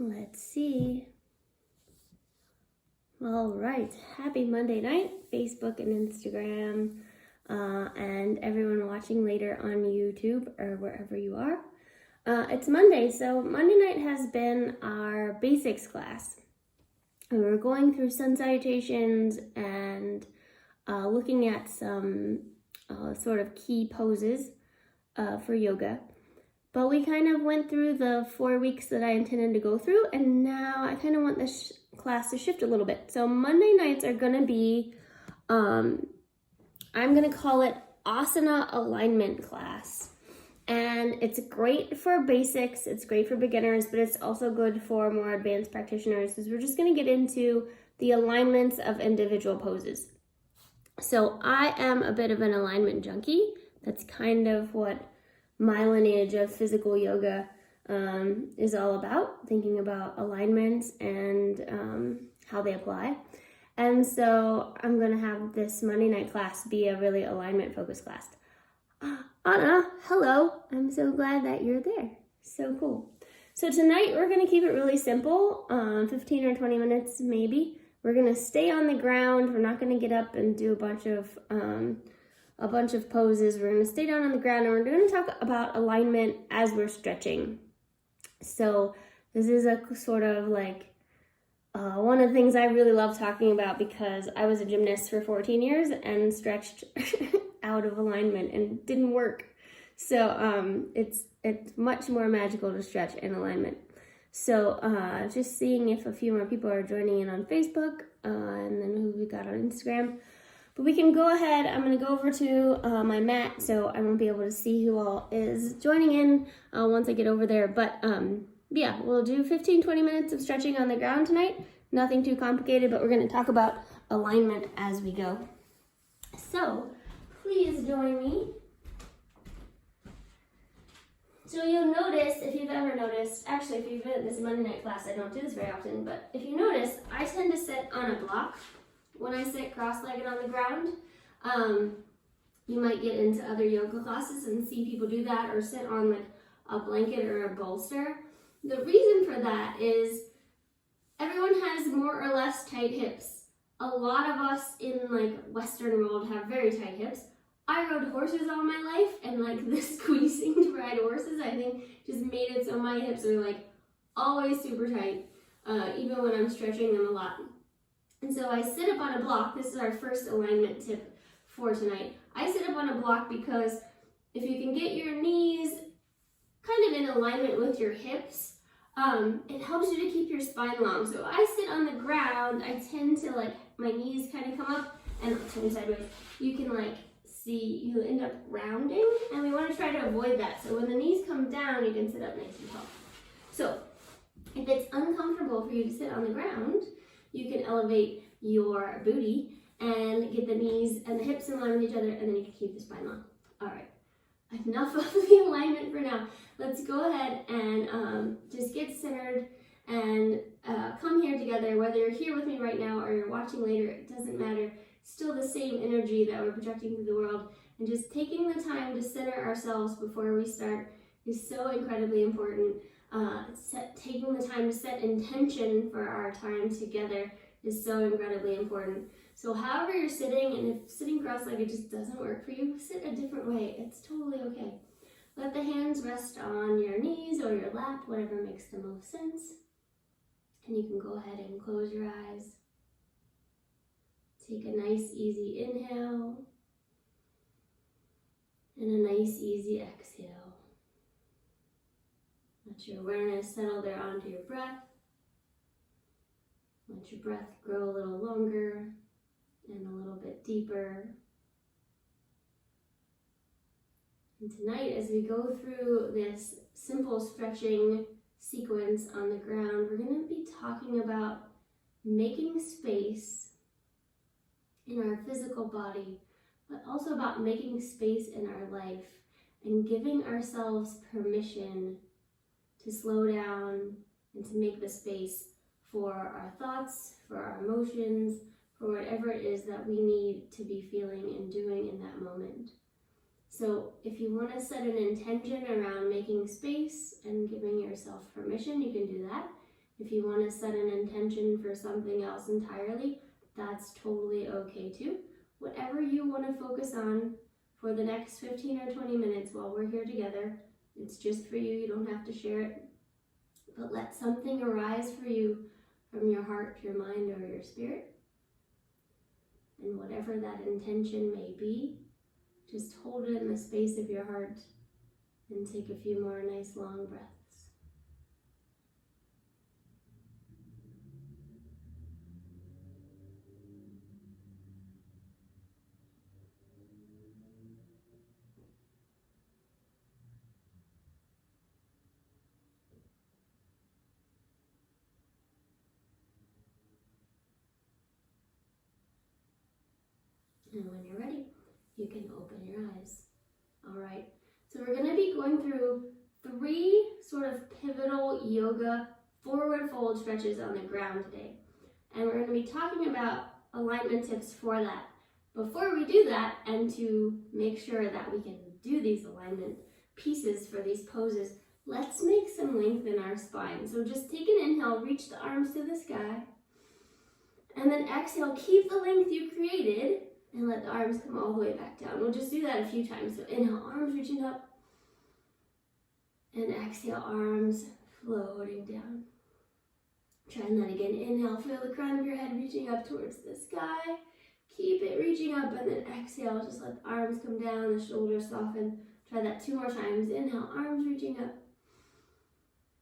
Let's see. All right, happy Monday night, Facebook and Instagram, and everyone watching later on YouTube or wherever you are. It's Monday, so Monday night has been our basics class. And we're going through sun salutations and looking at some sort of key poses for yoga. But we kind of went through the 4 weeks that I intended to go through, and now I kind of want this class to shift a little bit. So Monday nights are going to be, I'm going to call it Asana Alignment Class. And it's great for basics, it's great for beginners, but it's also good for more advanced practitioners, because we're just going to get into the alignments of individual poses. So I am a bit of an alignment junkie. That's kind of what my lineage of physical yoga is all about, thinking about alignments and how they apply. And so I'm going to have this Monday night class be a really alignment focused class. Anna, hello. I'm so glad that you're there. So cool. So tonight we're going to keep it really simple, 15 or 20 minutes maybe. We're going to stay on the ground. We're not going to get up and do a bunch of poses. We're going to stay down on the ground, and we're going to talk about alignment as we're stretching. So this is a sort of like one of the things I really love talking about, because I was a gymnast for 14 years and stretched out of alignment and didn't work. So it's much more magical to stretch in alignment. So just seeing if a few more people are joining in on Facebook, and then who we got on Instagram. But we can go ahead. I'm going to go over to my mat, so I won't be able to see who all is joining in once I get over there. But yeah, we'll do 15-20 minutes of stretching on the ground tonight. Nothing too complicated, but we're going to talk about alignment as we go. So please join me. So you'll notice, if you've ever noticed, actually if you've been at this Monday night class, I don't do this very often, but if you notice, I tend to sit on a block when I sit cross-legged on the ground. You might get into other yoga classes and see people do that, or sit on like a blanket or a bolster. The reason for that is everyone has more or less tight hips. A lot of us in like Western world have very tight hips. I rode horses all my life, and like the squeezing to ride horses, I think just made it so my hips are like always super tight, even when I'm stretching them a lot. And so I sit up on a block. This is our first alignment tip for tonight. I sit up on a block because if you can get your knees kind of in alignment with your hips, it helps you to keep your spine long. So if I sit on the ground, I tend to like, my knees kind of come up and turn sideways. You can like see, you end up rounding, and we want to try to avoid that. So when the knees come down, you can sit up nice and tall. So if it's uncomfortable for you to sit on the ground, you can elevate your booty and get the knees and the hips in line with each other, and then you can keep the spine long. All right, enough of the alignment for now. Let's go ahead and just get centered and come here together. Whether you're here with me right now or you're watching later, it doesn't matter. Still the same energy that we're projecting through the world, and just taking the time to center ourselves before we start is so incredibly important. Taking the time to set intention for our time together is so incredibly important. So however you're sitting, and if sitting cross-legged just doesn't work for you, sit a different way. It's totally okay. Let the hands rest on your knees or your lap, whatever makes the most sense. And you can go ahead and close your eyes. Take a nice easy inhale and a nice easy exhale. Let your awareness settle there onto your breath. Let your breath grow a little longer and a little bit deeper. And tonight, as we go through this simple stretching sequence on the ground, we're going to be talking about making space in our physical body, but also about making space in our life and giving ourselves permission to slow down and to make the space for our thoughts, for our emotions, for whatever it is that we need to be feeling and doing in that moment. So if you want to set an intention around making space and giving yourself permission, you can do that. If you want to set an intention for something else entirely, that's totally okay too. Whatever you want to focus on for the next 15 or 20 minutes while we're here together, it's just for you. You don't have to share it. But let something arise for you from your heart, your mind, or your spirit. And whatever that intention may be, just hold it in the space of your heart and take a few more nice long breaths. And when you're ready, you can open your eyes. All right, so we're going to be going through 3 sort of pivotal yoga forward fold stretches on the ground today. And we're going to be talking about alignment tips for that. Before we do that, and to make sure that we can do these alignment pieces for these poses, let's make some length in our spine. So just take an inhale, reach the arms to the sky, and then exhale, keep the length you created, and let the arms come all the way back down. We'll just do that a few times. So inhale, arms reaching up, and exhale, arms floating down. Trying that again. Inhale, feel the crown of your head reaching up towards the sky. Keep it reaching up, and then exhale, just let the arms come down, the shoulders soften. Try that 2 more times. Inhale, arms reaching up,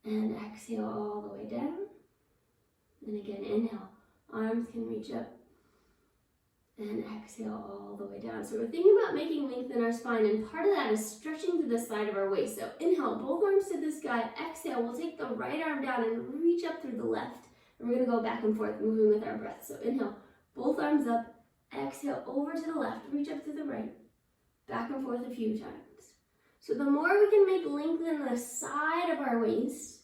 and exhale all the way down. And again, inhale, arms can reach up, and exhale all the way down. So we're thinking about making length in our spine, and part of that is stretching to the side of our waist. So inhale, both arms to the sky. Exhale, we'll take the right arm down and reach up through the left. And we're going to go back and forth, moving with our breath. So inhale, both arms up. Exhale, over to the left, reach up to the right. Back and forth a few times. So the more we can make length in the side of our waist,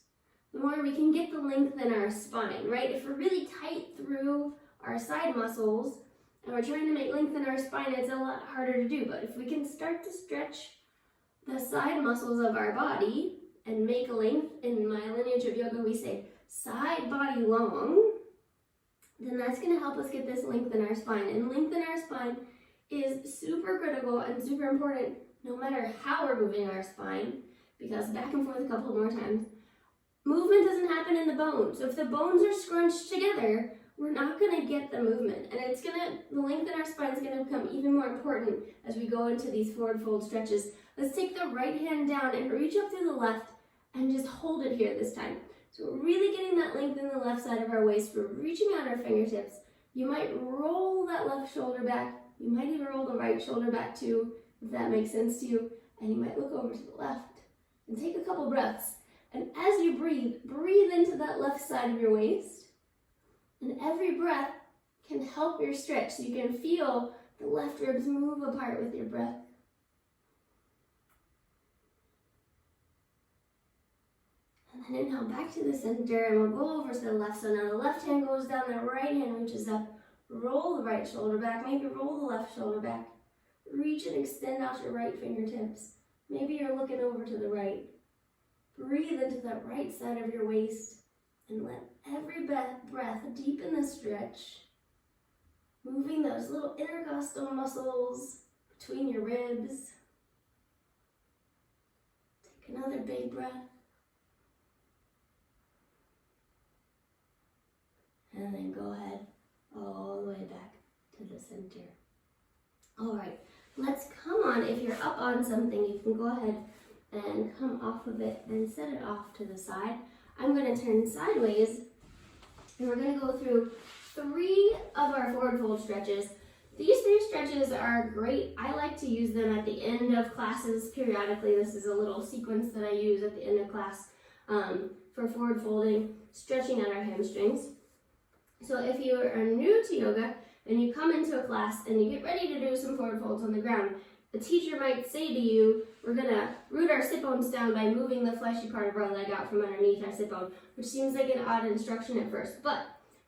the more we can get the length in our spine, right? If we're really tight through our side muscles, and we're trying to make length in our spine, it's a lot harder to do. But if we can start to stretch the side muscles of our body and make length, in my lineage of yoga we say side body long, then that's going to help us get this length in our spine. And length in our spine is super critical and super important no matter how we're moving our spine, because back and forth a couple more times, movement doesn't happen in the bones. So if the bones are scrunched together, we're not going to get the movement, and the length in our spine is going to become even more important as we go into these forward fold stretches. Let's take the right hand down and reach up through the left and just hold it here this time. So we're really getting that length in the left side of our waist. We're reaching out our fingertips. You might roll that left shoulder back. You might even roll the right shoulder back too, if that makes sense to you. And you might look over to the left and take a couple breaths. And as you breathe into that left side of your waist. And every breath can help your stretch, so you can feel the left ribs move apart with your breath. And then inhale back to the center, and we'll go over to the left. So now the left hand goes down, the right hand reaches up. Roll the right shoulder back, maybe roll the left shoulder back. Reach and extend out your right fingertips. Maybe you're looking over to the right. Breathe into that right side of your waist. And let every breath deepen the stretch, moving those little intercostal muscles between your ribs. Take another big breath. And then go ahead all the way back to the center. All right, let's come on. If you're up on something, you can go ahead and come off of it and set it off to the side. I'm going to turn sideways, and we're going to go through 3 of our forward fold stretches. These 3 stretches are great. I like to use them at the end of classes periodically. This is a little sequence that I use at the end of class for forward folding, stretching out our hamstrings. So if you are new to yoga and you come into a class and you get ready to do some forward folds on the ground, the teacher might say to you, we're going to root our sit bones down by moving the fleshy part of our leg out from underneath our sit bone, which seems like an odd instruction at first. But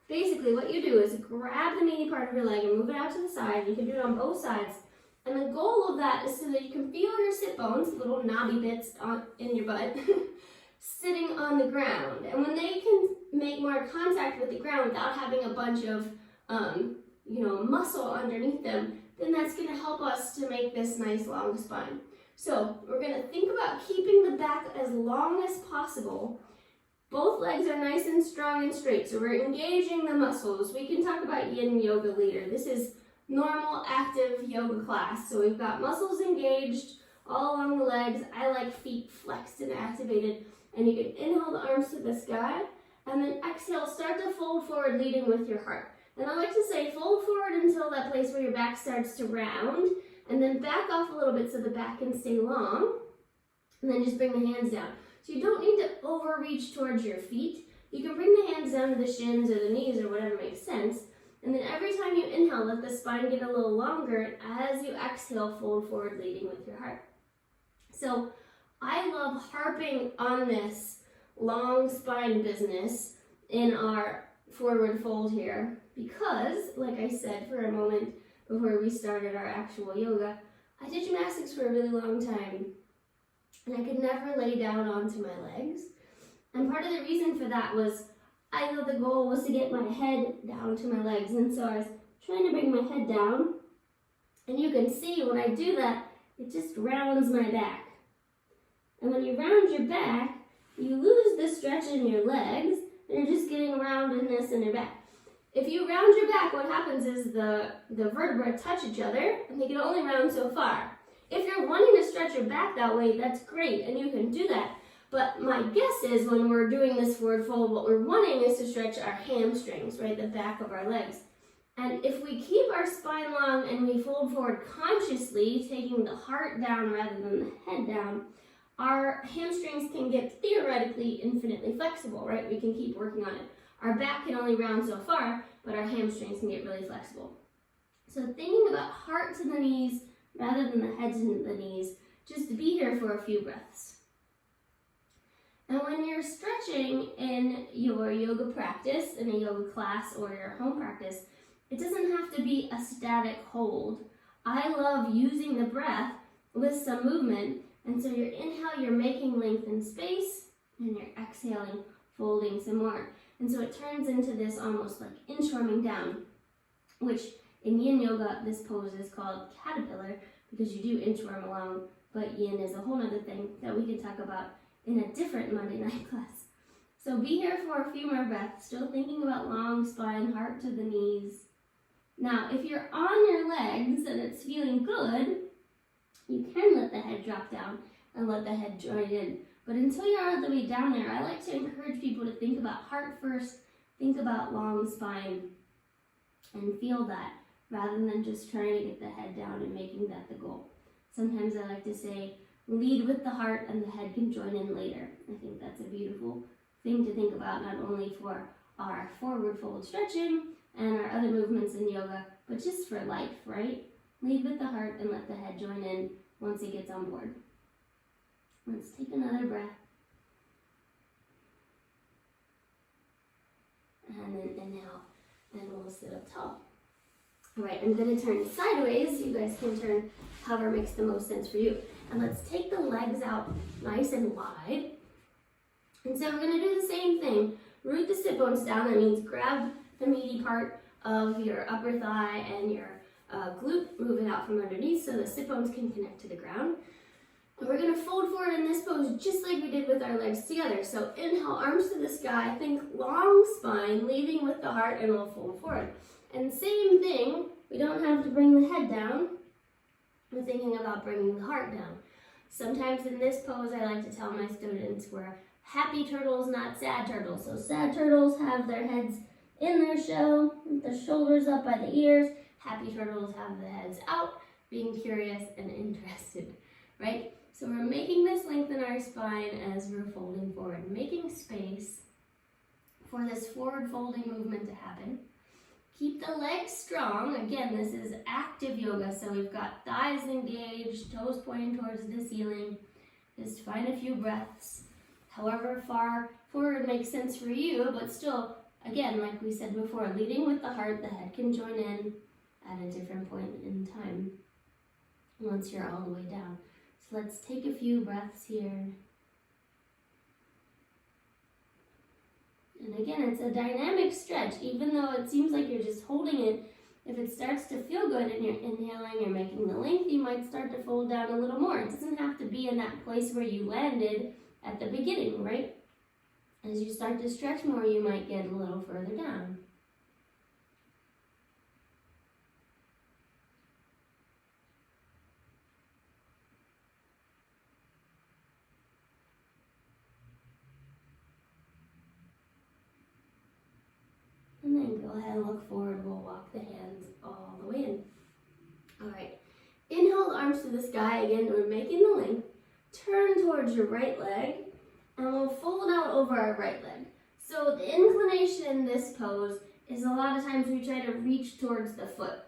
basically what you do is grab the meaty part of your leg and move it out to the side. You can do it on both sides. And the goal of that is so that you can feel your sit bones, little knobby bits in your butt, sitting on the ground. And when make more contact with the ground without having a bunch of, muscle underneath them, then that's going to help us to make this nice long spine. So we're going to think about keeping the back as long as possible. Both legs are nice and strong and straight, so we're engaging the muscles. We can talk about yin yoga later. This is normal active yoga class. So we've got muscles engaged all along the legs. I like feet flexed and activated. And you can inhale the arms to the sky, and then exhale, start to fold forward, leading with your heart. And I like to say fold forward until that place where your back starts to round, and then back off a little bit so the back can stay long, and then just bring the hands down. So you don't need to overreach towards your feet. You can bring the hands down to the shins or the knees or whatever makes sense. And then every time you inhale, let the spine get a little longer. As you exhale, fold forward, leading with your heart. So I love harping on this long spine business in our forward fold here because, like I said for a moment before we started our actual yoga, I did gymnastics for a really long time and I could never lay down onto my legs. And part of the reason for that was I thought the goal was to get my head down to my legs, and so I was trying to bring my head down, and you can see when I do that, it just rounds my back. And when you round your back, you lose the stretch in your legs, and you're just getting roundedness in your back. If you round your back, what happens is the vertebrae touch each other, and they can only round so far. If you're wanting to stretch your back that way, that's great, and you can do that. But my guess is when we're doing this forward fold, what we're wanting is to stretch our hamstrings, right, the back of our legs. And if we keep our spine long and we fold forward consciously, taking the heart down rather than the head down, our hamstrings can get theoretically infinitely flexible, right? We can keep working on it. Our back can only round so far, but our hamstrings can get really flexible. So thinking about heart to the knees rather than the head to the knees, just be here for a few breaths. And when you're stretching in your yoga practice, in a yoga class or your home practice, it doesn't have to be a static hold. I love using the breath with some movement. And so your inhale, you're making length in space, and you're exhaling, folding some more. And so it turns into this almost like inchworming down, which in yin yoga, this pose is called caterpillar because you do inchworm along, but yin is a whole other thing that we can talk about in a different Monday night class. So be here for a few more breaths, still thinking about long spine, heart to the knees. Now, if you're on your legs and it's feeling good, you can let the head drop down and let the head join in. But until you're all the way down there, I like to encourage people to think about heart first, think about long spine, and feel that rather than just trying to get the head down and making that the goal. Sometimes I like to say, lead with the heart and the head can join in later. I think that's a beautiful thing to think about, not only for our forward fold stretching and our other movements in yoga, but just for life, right? Lead with the heart and let the head join in once it gets on board. Let's take another breath. And then inhale, and we'll sit up tall. All right, I'm going to turn sideways. You guys can turn however makes the most sense for you. And let's take the legs out nice and wide. And so we're going to do the same thing. Root the sit bones down. That means grab the meaty part of your upper thigh and your glute, move it out from underneath so the sit bones can connect to the ground. And we're going to fold forward in this pose just like we did with our legs together. So inhale, arms to the sky, think long spine, leading with the heart, and we'll fold forward. And same thing, we don't have to bring the head down. We're thinking about bringing the heart down. Sometimes in this pose, I like to tell my students we're happy turtles, not sad turtles. So sad turtles have their heads in their shell, with the shoulders up by the ears. Happy turtles have the heads out, being curious and interested, right? So we're making this length in our spine as we're folding forward, making space for this forward folding movement to happen. Keep the legs strong. Again, this is active yoga, so we've got thighs engaged, toes pointing towards the ceiling. Just find a few breaths, however far forward makes sense for you, but still, again, like we said before, leading with the heart, the head can join in at a different point in time once you're all the way down. So let's take a few breaths here. And again, it's a dynamic stretch. Even though it seems like you're just holding it, if it starts to feel good and you're inhaling, you're making the length, you might start to fold down a little more. It doesn't have to be in that place where you landed at the beginning, right? As you start to stretch more, you might get a little further down. And then go ahead and look forward. We'll walk the hands all the way in. All right. Inhale the arms to the sky. Again, we're making the length. Turn towards your right leg, and we'll fold out over our right leg. So the inclination in this pose is a lot of times we try to reach towards the foot.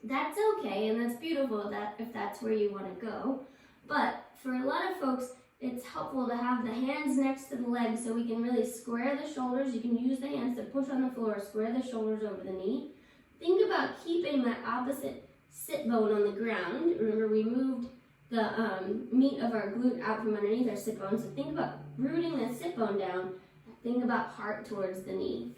That's okay, and that's beautiful if that's where you want to go. But for a lot of folks, it's helpful to have the hands next to the legs so we can really square the shoulders. You can use the hands to push on the floor, square the shoulders over the knee. Think about keeping that opposite sit bone on the ground. Remember, we moved the meat of our glute out from underneath our sit bone. So think about rooting the sit bone down. Think about heart towards the knee.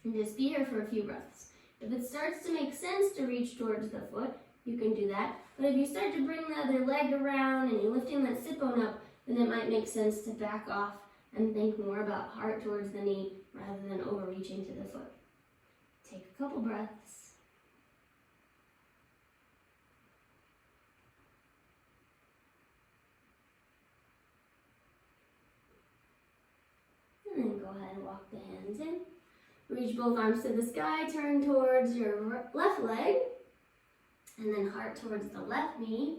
And just be here for a few breaths. If it starts to make sense to reach towards the foot, you can do that. But if you start to bring the other leg around and you're lifting that sit bone up, then it might make sense to back off and think more about heart towards the knee rather than overreaching to the foot. Take a couple breaths. And then go ahead and walk the hands in. Reach both arms to the sky, turn towards your left leg, and then heart towards the left knee.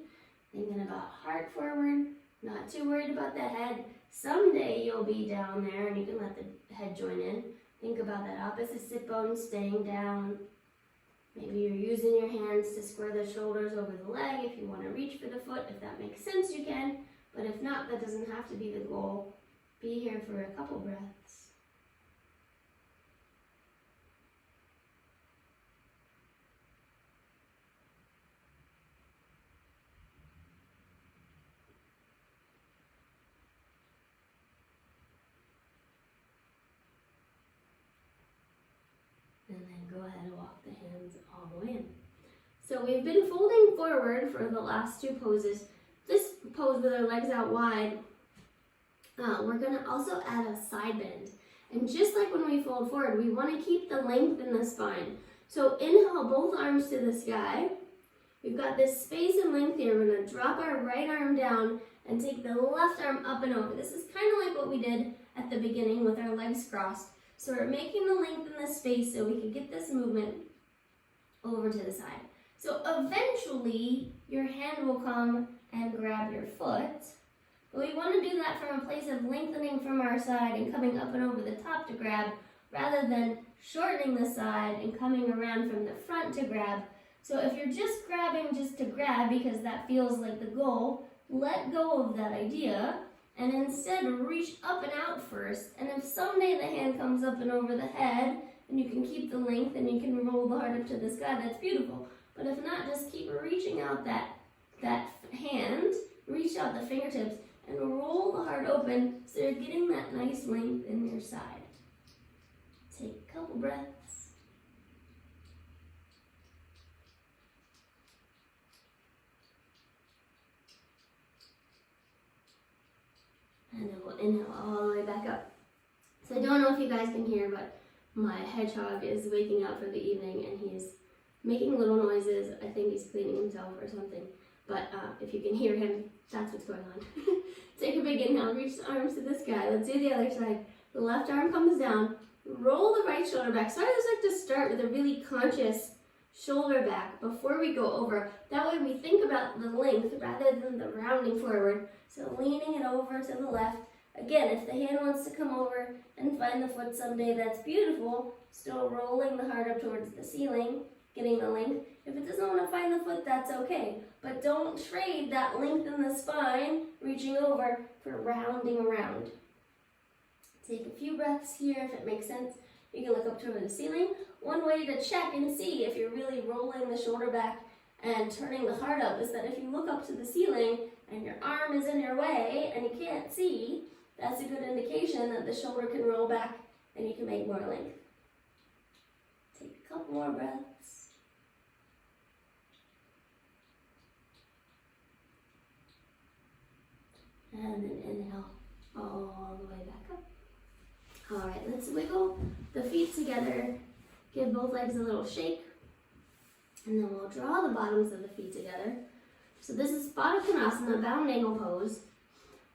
Thinking about heart forward, not too worried about the head. Someday you'll be down there and you can let the head join in. Think about that opposite sit bone staying down. Maybe you're using your hands to square the shoulders over the leg. If you want to reach for the foot, if that makes sense, you can. But if not, that doesn't have to be the goal. Be here for a couple breaths. And then go ahead and walk the hands all the way in. So we've been folding forward for the last two poses. This pose with our legs out wide, we're going to also add a side bend. And just like when we fold forward, we want to keep the length in the spine. So inhale both arms to the sky. We've got this space and length here. We're going to drop our right arm down and take the left arm up and over. This is kind of like what we did at the beginning with our legs crossed. So we're making the length in the space so we can get this movement over to the side. So eventually, your hand will come and grab your foot. But we want to do that from a place of lengthening from our side and coming up and over the top to grab, rather than shortening the side and coming around from the front to grab. So if you're just grabbing just to grab because that feels like the goal, let go of that idea. And instead reach up and out first. And if someday the hand comes up and over the head, and you can keep the length and you can roll the heart up to the sky, that's beautiful. But if not, just keep reaching out that hand, reach out the fingertips, and roll the heart open so you're getting that nice length in your side. Take a couple breaths. And then we'll inhale all the way back up. So I don't know if you guys can hear, but my hedgehog is waking up for the evening and he's making little noises. I think he's cleaning himself or something. But if you can hear him, that's what's going on. Take a big inhale, reach the arms to the sky. Let's do the other side. The left arm comes down. Roll the right shoulder back. So I always like to start with a really conscious shoulder back before we go over. That way we think about the length rather than the rounding forward. So leaning it over to the left. Again, if the hand wants to come over and find the foot someday, that's beautiful. Still rolling the heart up towards the ceiling, getting the length. If it doesn't want to find the foot, that's okay. But don't trade that length in the spine, reaching over, for rounding around. Take a few breaths here if it makes sense. You can look up toward the ceiling. One way to check and see if you're really rolling the shoulder back and turning the heart up is that if you look up to the ceiling and your arm is in your way and you can't see, that's a good indication that the shoulder can roll back then you can make more length. Take a couple more breaths. And then inhale all the way back up. All right, let's wiggle the feet together. Give both legs a little shake. And then we'll draw the bottoms of the feet together. So this is Baddha Konasana, bound angle pose.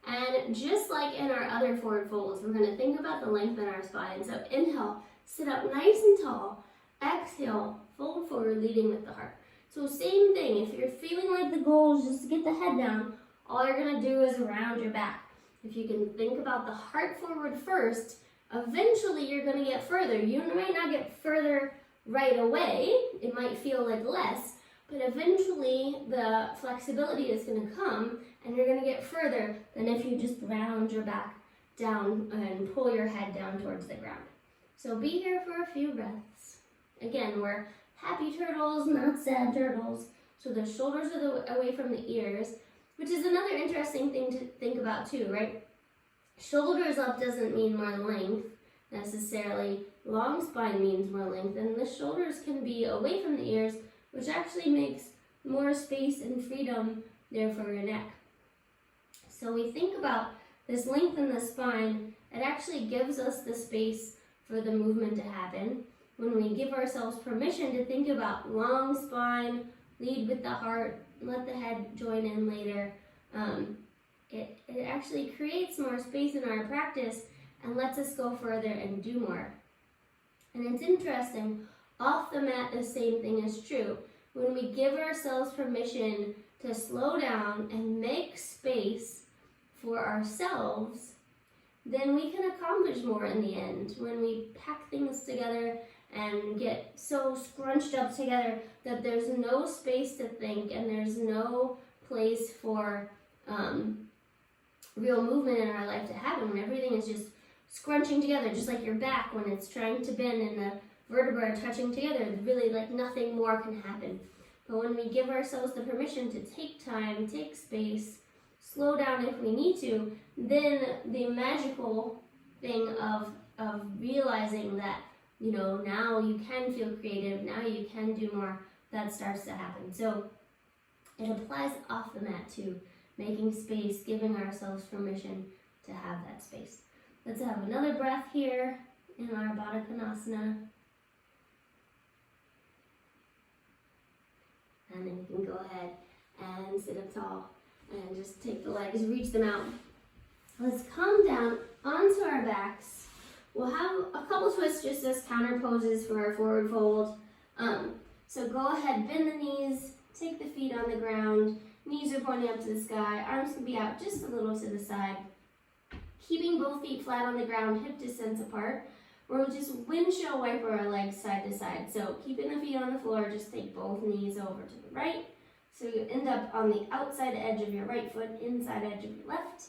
And just like in our other forward folds, we're going to think about the length in our spine. So inhale, sit up nice and tall. Exhale, fold forward, leading with the heart. So same thing, if you're feeling like the goal is just to get the head down, all you're going to do is round your back. If you can think about the heart forward first, eventually you're going to get further. You might not get further right away. It might feel like less, but eventually the flexibility is going to come and you're going to get further than if you just round your back down and pull your head down towards the ground. So be here for a few breaths. Again, we're happy turtles, not sad turtles. So the shoulders are away from the ears, which is another interesting thing to think about too, right? Shoulders up doesn't mean more length necessarily. Long spine means more length, and the shoulders can be away from the ears, which actually makes more space and freedom there for your neck. So we think about this length in the spine, it actually gives us the space for the movement to happen. When we give ourselves permission to think about long spine, lead with the heart, let the head join in later, it actually creates more space in our practice and lets us go further and do more. And it's interesting, off the mat the same thing is true. When we give ourselves permission to slow down and make space for ourselves, then we can accomplish more in the end. When we pack things together and get so scrunched up together that there's no space to think and there's no place for real movement in our life to happen, when everything is just scrunching together, just like your back when it's trying to bend and the vertebrae are touching together, really like nothing more can happen. But when we give ourselves the permission to take time, take space, slow down if we need to, then the magical thing of realizing that, you know, now you can feel creative, now you can do more, that starts to happen. So it applies off the mat too, making space, giving ourselves permission to have that space. Let's have another breath here in our Baddha Konasana. And then you can go ahead and sit up tall and just take the legs, reach them out. Let's come down onto our backs. We'll have a couple twists just as counter poses for our forward fold. So go ahead, bend the knees, take the feet on the ground, knees are pointing up to the sky, arms can be out just a little to the side. Keeping both feet flat on the ground, hip distance apart. We'll just windshield wiper our legs side to side. So keeping the feet on the floor, just take both knees over to the right. So you end up on the outside edge of your right foot, inside edge of your left.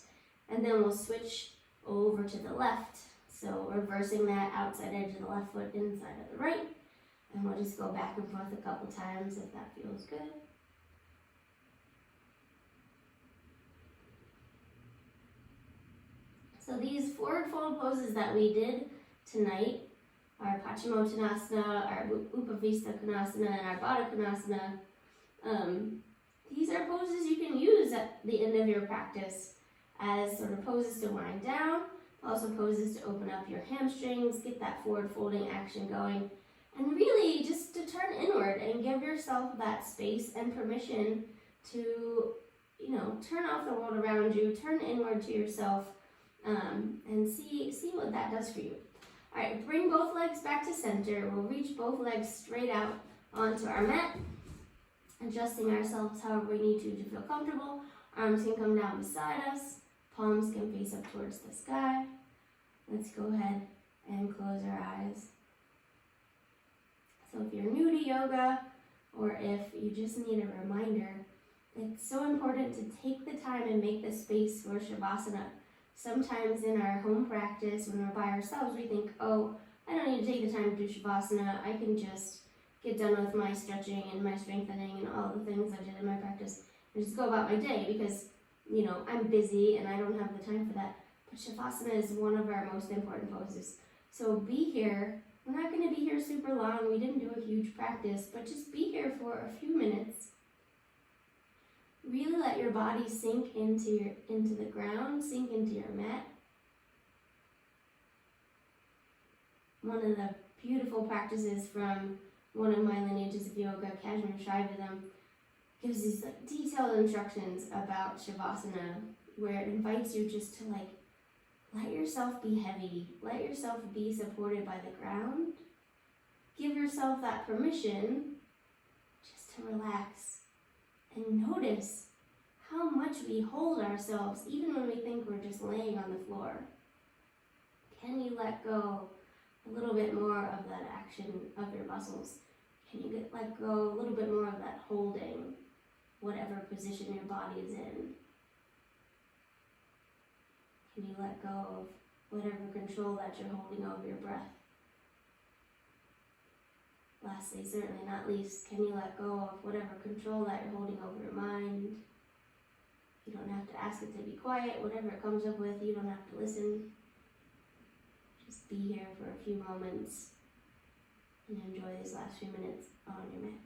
And then we'll switch over to the left. So reversing that outside edge of the left foot, inside of the right. And we'll just go back and forth a couple times if that feels good. So these forward fold poses that we did tonight, our Paschimottanasana, our Upavista Konasana, and our Baddha Konasana, these are poses you can use at the end of your practice as sort of poses to wind down, also poses to open up your hamstrings, get that forward folding action going, and really just to turn inward and give yourself that space and permission to, you know, turn off the world around you, turn inward to yourself, and see what that does for you. All right, bring both legs back to center. We'll reach both legs straight out onto our mat, adjusting ourselves however we need to feel comfortable. Arms can come down beside us. Palms can face up towards the sky. Let's go ahead and close our eyes. So if you're new to yoga, or if you just need a reminder, it's so important to take the time and make the space for Shavasana. Sometimes in our home practice, when we're by ourselves, we think, oh, I don't need to take the time to do Shavasana. I can just get done with my stretching and my strengthening and all the things I did in my practice and just go about my day because, you know, I'm busy and I don't have the time for that. But Shavasana is one of our most important poses. So be here. We're not going to be here super long. We didn't do a huge practice, but just be here for a few minutes. Really let your body sink into the ground, sink into your mat. One of the beautiful practices from one of my lineages of yoga, Kashmir Shaivism, gives these detailed instructions about Shavasana, where it invites you just to let yourself be heavy, let yourself be supported by the ground. Give yourself that permission just to relax and notice how much we hold ourselves even when we think we're just laying on the floor. Can you let go a little bit more of that action of your muscles? Can you let go a little bit more of that holding, whatever position your body is in? Can you let go of whatever control that you're holding over your breath? Lastly, certainly not least, can you let go of whatever control that you're holding over your mind? You don't have to ask it to be quiet. Whatever it comes up with, you don't have to listen. Just be here for a few moments and enjoy these last few minutes on your mat.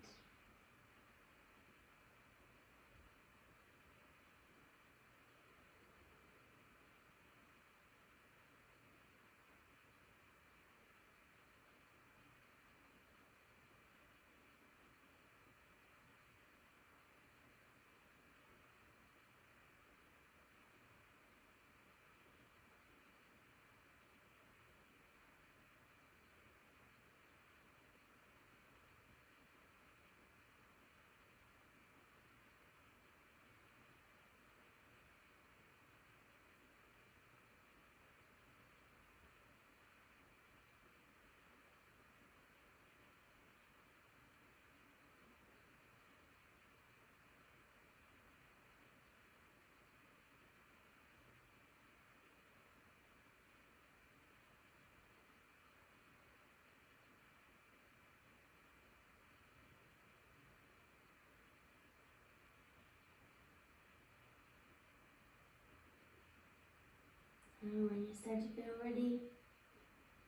And when you start to feel ready,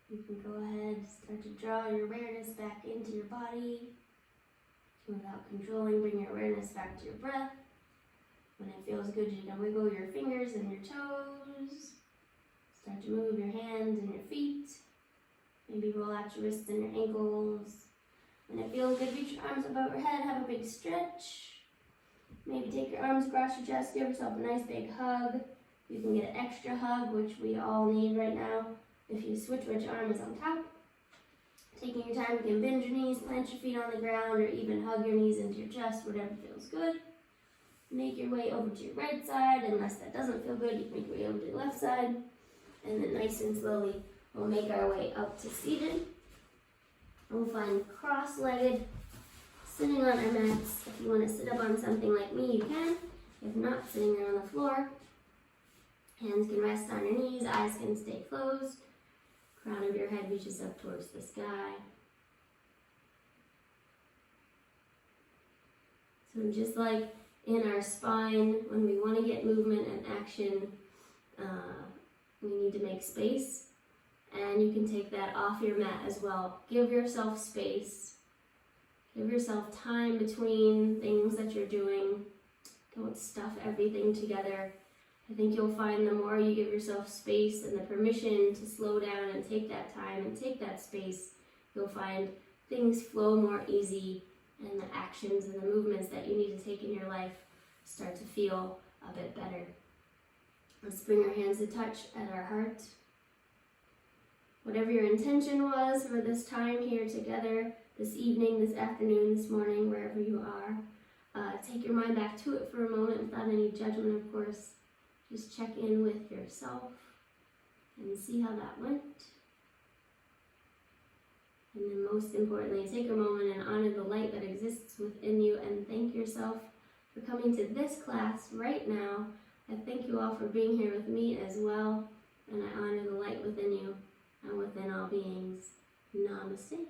you can go ahead, start to draw your awareness back into your body. Without controlling, bring your awareness back to your breath. When it feels good, you can wiggle your fingers and your toes. Start to move your hands and your feet. Maybe roll out your wrists and your ankles. When it feels good, reach your arms above your head, have a big stretch. Maybe take your arms across your chest, give yourself a nice big hug. You can get an extra hug, which we all need right now. If you switch which arm is on top. Taking your time, you can bend your knees, plant your feet on the ground, or even hug your knees into your chest, whatever feels good. Make your way over to your right side. Unless that doesn't feel good, you can make your way over to your left side. And then nice and slowly, we'll make our way up to seated. We'll find cross-legged, sitting on our mats. If you want to sit up on something like me, you can. If not, sitting there on the floor. Hands can rest on your knees, eyes can stay closed. Crown of your head reaches up towards the sky. So just like in our spine, when we want to get movement and action, we need to make space. And you can take that off your mat as well. Give yourself space. Give yourself time between things that you're doing. Don't stuff everything together. I think you'll find the more you give yourself space and the permission to slow down and take that time and take that space, you'll find things flow more easy and the actions and the movements that you need to take in your life start to feel a bit better. Let's bring our hands to touch at our heart. Whatever your intention was for this time here together, this evening, this afternoon, this morning, wherever you are, take your mind back to it for a moment without any judgment, of course. Just check in with yourself and see how that went. And then most importantly, take a moment and honor the light that exists within you and thank yourself for coming to this class right now. I thank you all for being here with me as well, and I honor the light within you and within all beings. Namaste.